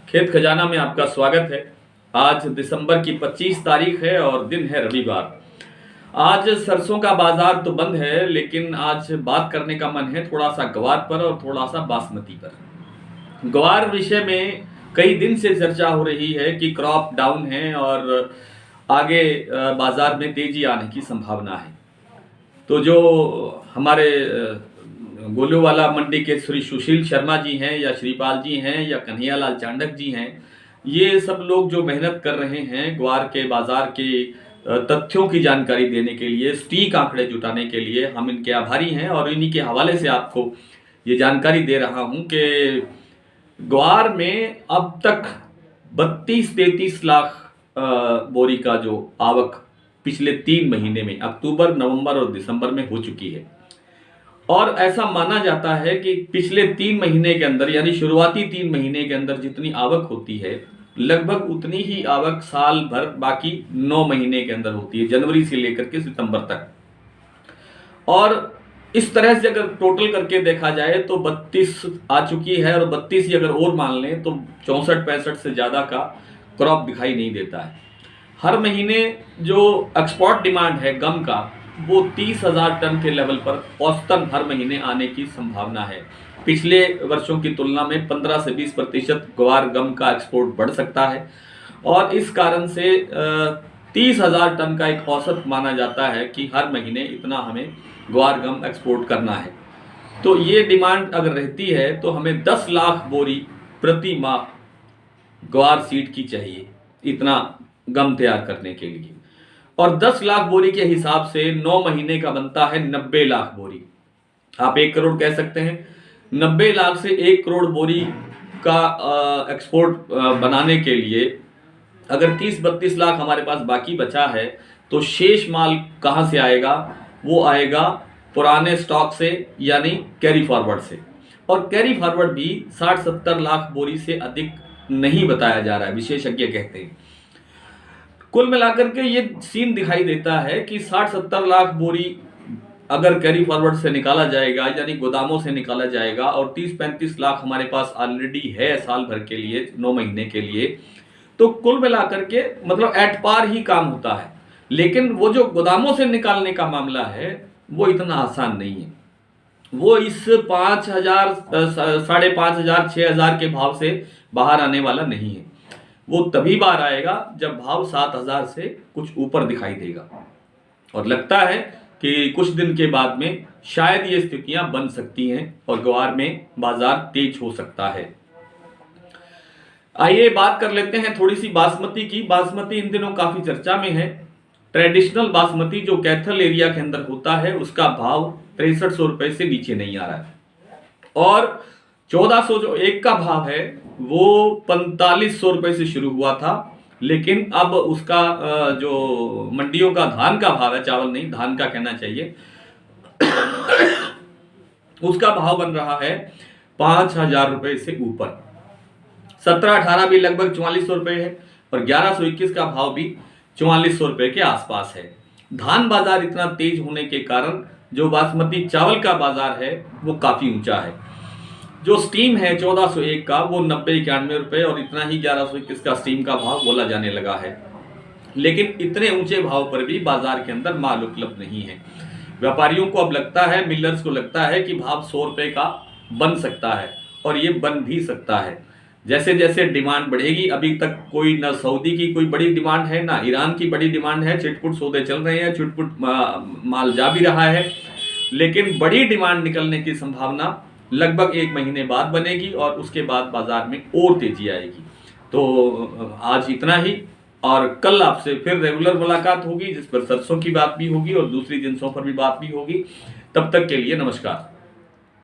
खेत खजाना में आपका स्वागत है। आज दिसंबर की 25 तारीख है और दिन है रविवार। आज सरसों का बाजार तो बंद है, लेकिन आज बात करने का मन है थोड़ा सा ग्वार पर और थोड़ा सा बासमती पर। ग्वार विषय में कई दिन से चर्चा हो रही है कि क्रॉप डाउन है और आगे बाजार में तेजी आने की संभावना है। तो जो हमारे गोलूवाला मंडी के श्री सुशील शर्मा जी हैं या श्रीपाल जी हैं या कन्हैयालाल चांडक जी हैं, ये सब लोग जो मेहनत कर रहे हैं ग्वार के बाजार के तथ्यों की जानकारी देने के लिए, सटीक आंकड़े जुटाने के लिए, हम इनके आभारी हैं। और इन्हीं के हवाले से आपको ये जानकारी दे रहा हूं कि ग्वार में अब तक 32-33 लाख बोरी का जो आवक पिछले 3 महीने में अक्टूबर, नवंबर और दिसंबर में हो चुकी है। और ऐसा माना जाता है कि पिछले 3 महीने के अंदर, यानी शुरुआती 3 महीने के अंदर जितनी आवक होती है, लगभग उतनी ही आवक साल भर बाकी 9 महीने के अंदर होती है, जनवरी से लेकर के सितंबर तक। और इस तरह से अगर टोटल करके देखा जाए तो 32 आ चुकी है, और 32 ही अगर और मान लें तो 64-65 से ज़्यादा का क्रॉप दिखाई नहीं देता है। हर महीने जो एक्सपोर्ट डिमांड है गम का, वो 30,000 टन के लेवल पर औसतन हर महीने आने की संभावना है। पिछले वर्षों की तुलना में 15 से 20% ग्वार गम का एक्सपोर्ट बढ़ सकता है, और इस कारण से 30,000 टन का एक औसत माना जाता है कि हर महीने इतना हमें ग्वार गम एक्सपोर्ट करना है। तो ये डिमांड अगर रहती है तो हमें 10 लाख बोरी प्रति माह ग्वार सीड की चाहिए, इतना गम तैयार करने के लिए। और 10 लाख बोरी के हिसाब से 9 महीने का बनता है 90 लाख बोरी। आप 1 करोड़ कह सकते हैं। 90 लाख से 1 करोड़ बोरी का एक्सपोर्ट बनाने के लिए अगर 30-32 लाख हमारे पास बाकी बचा है, तो शेष माल कहाँ से आएगा? वो आएगा पुराने स्टॉक से, यानी कैरी फॉरवर्ड से। और कैरी फॉरवर्ड भी 60-70 लाख बोरी से अधिक नहीं बताया जा रहा है, विशेषज्ञ कहते हैं। कुल मिलाकर के ये सीन दिखाई देता है कि 60-70 लाख बोरी अगर कैरी फॉरवर्ड से निकाला जाएगा, यानी गोदामों से निकाला जाएगा, और 30-35 लाख हमारे पास ऑलरेडी है साल भर के लिए, 9 महीने के लिए, तो कुल मिलाकर के मतलब एट पार ही काम होता है। लेकिन वो जो गोदामों से निकालने का मामला है वो इतना आसान नहीं है। वो इस 5,000, 5,500, 6,000 के भाव से बाहर आने वाला नहीं है। वो तभी बाहर आएगा जब भाव 7,000 से कुछ ऊपर दिखाई देगा। और लगता है कि कुछ दिन के बाद में शायद ये स्थितियां बन सकती हैं और ग्वार में बाजार तेज हो सकता है। आइए बात कर लेते हैं थोड़ी सी बासमती की। बासमती इन दिनों काफी चर्चा में है। ट्रेडिशनल बासमती जो कैथल एरिया के अंदर होता है, उसका भाव 6300 रुपए से नीचे नहीं आ रहा है। और 1400 जो एक का भाव है वो 4500 रुपए से शुरू हुआ था, लेकिन अब उसका जो मंडियों का धान का भाव है, चावल नहीं धान का कहना चाहिए, उसका भाव बन रहा है 5,000 रुपए से ऊपर। 17-18 भी लगभग 4400 रुपए है, और 1121 का भाव भी 4400 रुपए के आसपास है। धान बाजार इतना तेज होने के कारण जो बासमती चावल का बाजार है वो काफी ऊंचा है। जो स्टीम है 1401 का, वो 90-91 रुपए, और इतना ही 1121 का स्टीम का भाव बोला जाने लगा है। लेकिन इतने ऊंचे भाव पर भी बाजार के अंदर माल उपलब्ध नहीं है। व्यापारियों को अब लगता है, मिलर्स को लगता है कि भाव 100 रुपए का बन सकता है, और ये बन भी सकता है। जैसे जैसे डिमांड बढ़ेगी, अभी तक कोई ना सऊदी की कोई बड़ी डिमांड है, ना ईरान की बड़ी डिमांड है, छिटपुट सौदे चल रहे हैं, छिटपुट माल जा भी रहा है, लेकिन बड़ी डिमांड निकलने की संभावना लगभग 1 महीने बाद बनेगी, और उसके बाद बाजार में और तेजी आएगी। तो आज इतना ही, और कल आपसे फिर रेगुलर मुलाकात होगी, जिस पर सरसों की बात भी होगी और दूसरी जिंसों पर भी बात भी होगी। तब तक के लिए नमस्कार।